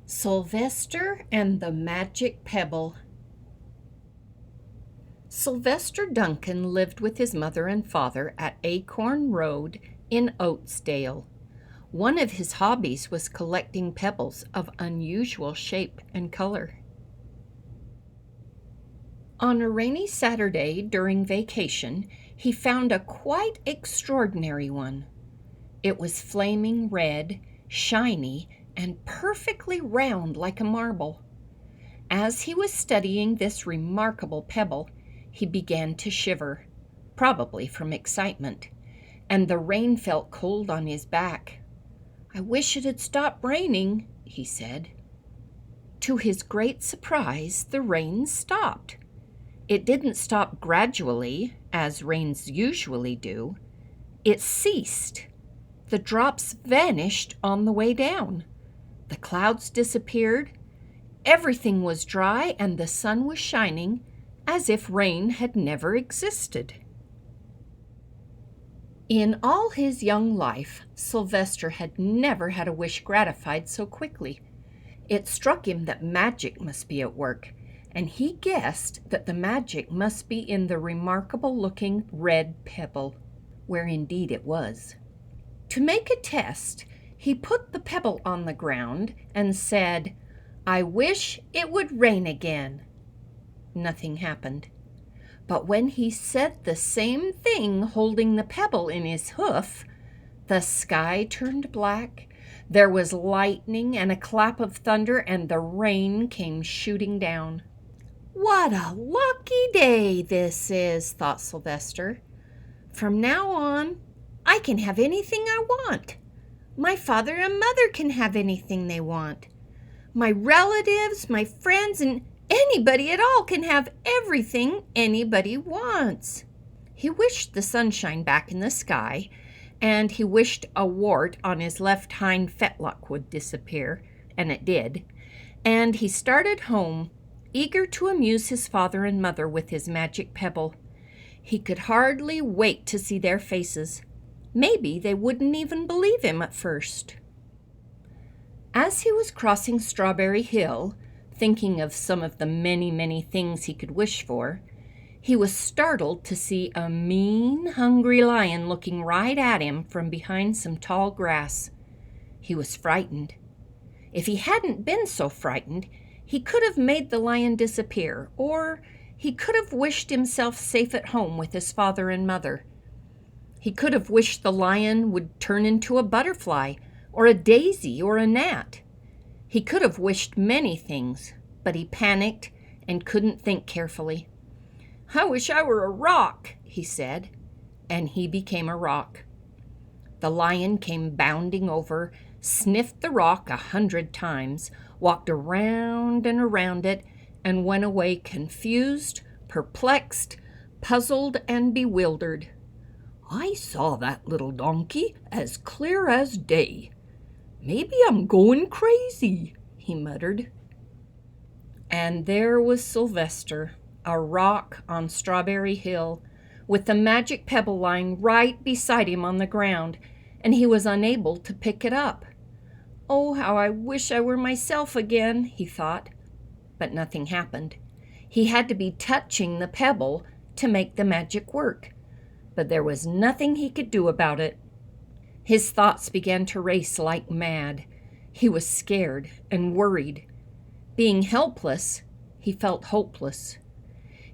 Sylvester and the Magic Pebble. Sylvester Duncan lived with his mother and father at Acorn Road in Oatsdale. One of his hobbies was collecting pebbles of unusual shape and color. On a rainy Saturday during vacation, he found a quite extraordinary one. It was flaming red, shiny, and perfectly round like a marble. As he was studying this remarkable pebble, he began to shiver, probably from excitement, and the rain felt cold on his back. "I wish it had stopped raining," he said. To his great surprise, the rain stopped. It didn't stop gradually, as rains usually do. It ceased. The drops vanished on the way down. The clouds disappeared. Everything was dry and the sun was shining as if rain had never existed. In all his young life, Sylvester had never had a wish gratified so quickly. It struck him that magic must be at work, and he guessed that the magic must be in the remarkable-looking red pebble, where indeed it was. To make a test, he put the pebble on the ground and said, "I wish it would rain again." Nothing happened. But when he said the same thing holding the pebble in his hoof, the sky turned black, there was lightning and a clap of thunder, and the rain came shooting down. "What a lucky day this is," thought Sylvester. "From now on, I can have anything I want. My father and mother can have anything they want. My relatives, my friends, and anybody at all can have everything anybody wants." He wished the sunshine back in the sky, and he wished a wart on his left hind fetlock would disappear, and it did. And he started home, eager to amuse his father and mother with his magic pebble. He could hardly wait to see their faces. Maybe they wouldn't even believe him at first. As he was crossing Strawberry Hill, thinking of some of the many, many things he could wish for, he was startled to see a mean, hungry lion looking right at him from behind some tall grass. He was frightened. If he hadn't been so frightened, he could have made the lion disappear, or he could have wished himself safe at home with his father and mother. He could have wished the lion would turn into a butterfly, or a daisy, or a gnat. He could have wished many things, but he panicked and couldn't think carefully. "I wish I were a rock," he said, and he became a rock. The lion came bounding over, sniffed the rock 100 times, walked around and around it, and went away confused, perplexed, puzzled, and bewildered. "I saw that little donkey as clear as day. Maybe I'm going crazy," he muttered. And there was Sylvester, a rock on Strawberry Hill, with the magic pebble lying right beside him on the ground, and he was unable to pick it up. "Oh, how I wish I were myself again," he thought. But nothing happened. He had to be touching the pebble to make the magic work, but there was nothing he could do about it. His thoughts began to race like mad. He was scared and worried. Being helpless, he felt hopeless.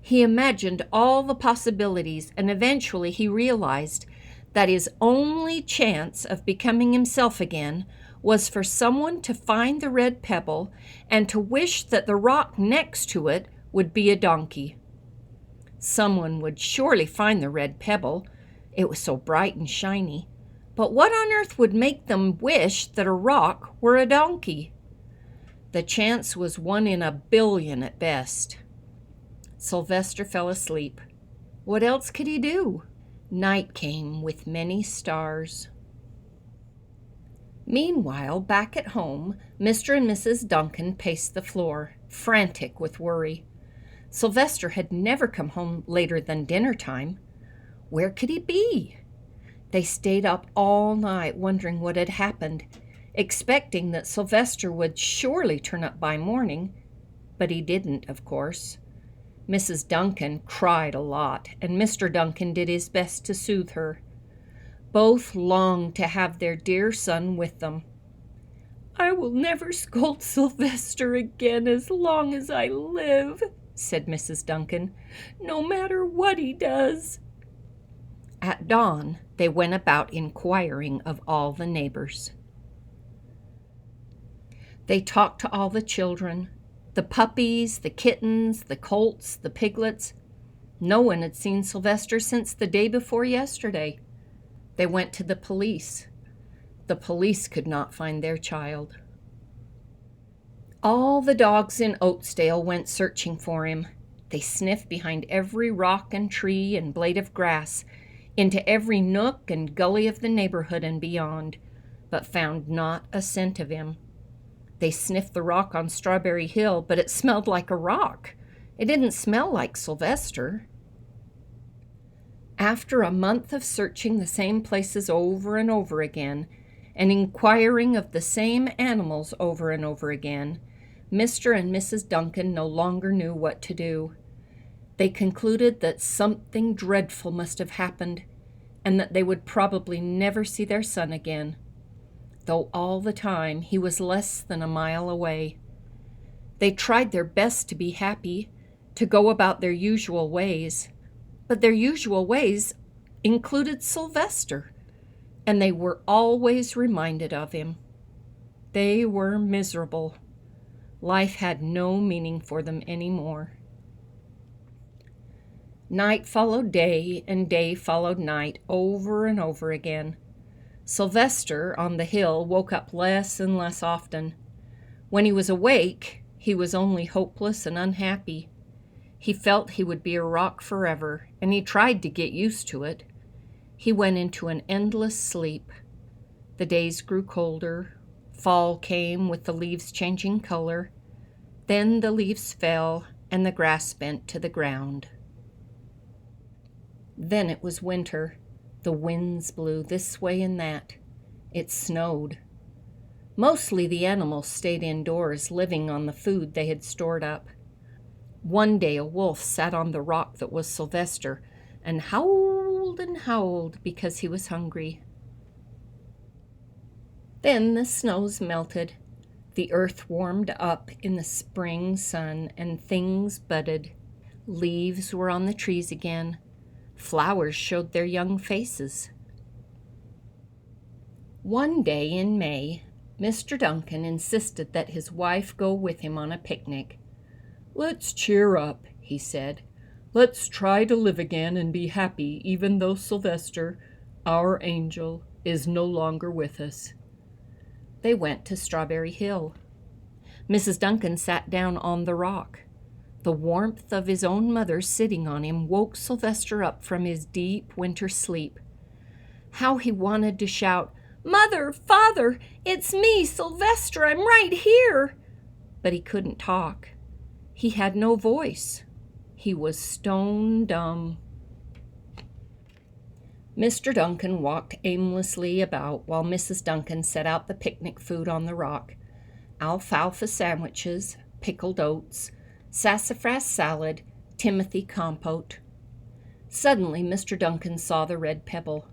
He imagined all the possibilities, and eventually he realized that his only chance of becoming himself again was for someone to find the red pebble and to wish that the rock next to it would be a donkey. Someone would surely find the red pebble. It was so bright and shiny. But what on earth would make them wish that a rock were a donkey? The chance was 1 in a billion at best. Sylvester fell asleep. What else could he do? Night came with many stars. Meanwhile, back at home, Mr. and Mrs. Duncan paced the floor, frantic with worry. Sylvester had never come home later than dinner time. Where could he be? They stayed up all night wondering what had happened, expecting that Sylvester would surely turn up by morning, but he didn't, of course. Mrs. Duncan cried a lot, and Mr. Duncan did his best to soothe her. Both longed to have their dear son with them. "I will never scold Sylvester again as long as I live," said Mrs. Duncan, "no matter what he does." At dawn, they went about inquiring of all the neighbors. They talked to all the children, the puppies, the kittens, the colts, the piglets. No one had seen Sylvester since the day before yesterday. They went to the police. The police could not find their child. All the dogs in Oatsdale went searching for him. They sniffed behind every rock and tree and blade of grass, into every nook and gully of the neighborhood and beyond, but found not a scent of him. They sniffed the rock on Strawberry Hill, but it smelled like a rock. It didn't smell like Sylvester. After a month of searching the same places over and over again, and inquiring of the same animals over and over again, Mr. and Mrs. Duncan no longer knew what to do. They concluded that something dreadful must have happened, and that they would probably never see their son again, though all the time he was less than a mile away. They tried their best to be happy, to go about their usual ways, but their usual ways included Sylvester, and they were always reminded of him. They were miserable. Life had no meaning for them anymore. Night followed day, and day followed night, over and over again. Sylvester, on the hill, woke up less and less often. When he was awake, he was only hopeless and unhappy. He felt he would be a rock forever, and he tried to get used to it. He went into an endless sleep. The days grew colder. Fall came with the leaves changing color. Then the leaves fell, and the grass bent to the ground. Then it was winter. The winds blew this way and that. It snowed. Mostly the animals stayed indoors, living on the food they had stored up. One day a wolf sat on the rock that was Sylvester and howled because he was hungry. Then the snows melted. The earth warmed up in the spring sun, and things budded. Leaves were on the trees again. Flowers showed their young faces. One day in May, Mr. Duncan insisted that his wife go with him on a picnic. "Let's cheer up," he said. "Let's try to live again and be happy, even though Sylvester, our angel, is no longer with us." They went to Strawberry Hill. Mrs. Duncan sat down on the rock. The warmth of his own mother sitting on him woke Sylvester up from his deep winter sleep. How he wanted to shout, "Mother, Father, it's me, Sylvester, I'm right here!" But he couldn't talk. He had no voice. He was stone dumb. Mr. Duncan walked aimlessly about while Mrs. Duncan set out the picnic food on the rock: alfalfa sandwiches, pickled oats, sassafras salad, timothy compote. Suddenly Mr. Duncan saw the red pebble.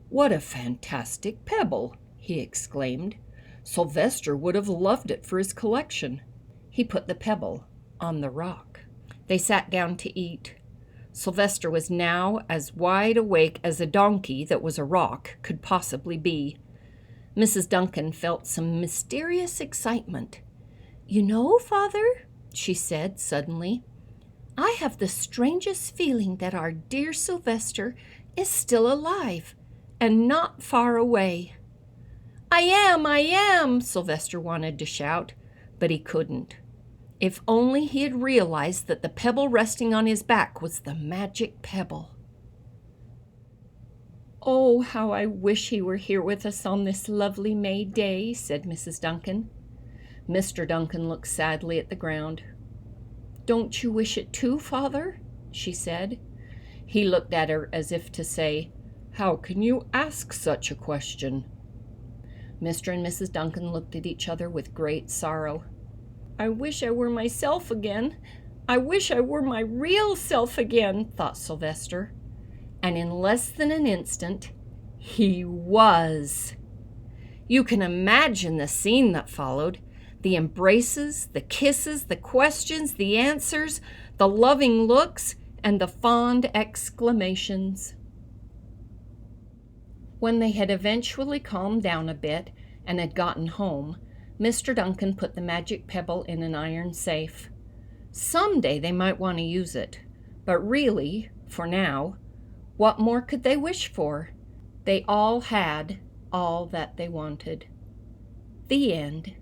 "What a fantastic pebble!" he exclaimed. "Sylvester would have loved it for his collection." He put the pebble on the rock. They sat down to eat. Sylvester was now as wide awake as a donkey that was a rock could possibly be. Mrs. Duncan felt some mysterious excitement. "You know, Father," she said suddenly, "I have the strangest feeling that our dear Sylvester is still alive and not far away." I am, Sylvester wanted to shout, but he couldn't. If only he had realized that the pebble resting on his back was the magic pebble. "Oh, how I wish he were here with us on this lovely May day," said Mrs. Duncan. Mr. Duncan looked sadly at the ground. "Don't you wish it too, Father?" she said. He looked at her as if to say, "How can you ask such a question?" Mr. and Mrs. Duncan looked at each other with great sorrow. "I wish I were myself again. I wish I were my real self again," thought Sylvester. And in less than an instant, he was. You can imagine the scene that followed. The embraces, the kisses, the questions, the answers, the loving looks, and the fond exclamations. When they had eventually calmed down a bit and had gotten home, Mr. Duncan put the magic pebble in an iron safe. Someday they might want to use it, but really, for now, what more could they wish for? They all had all that they wanted. The end.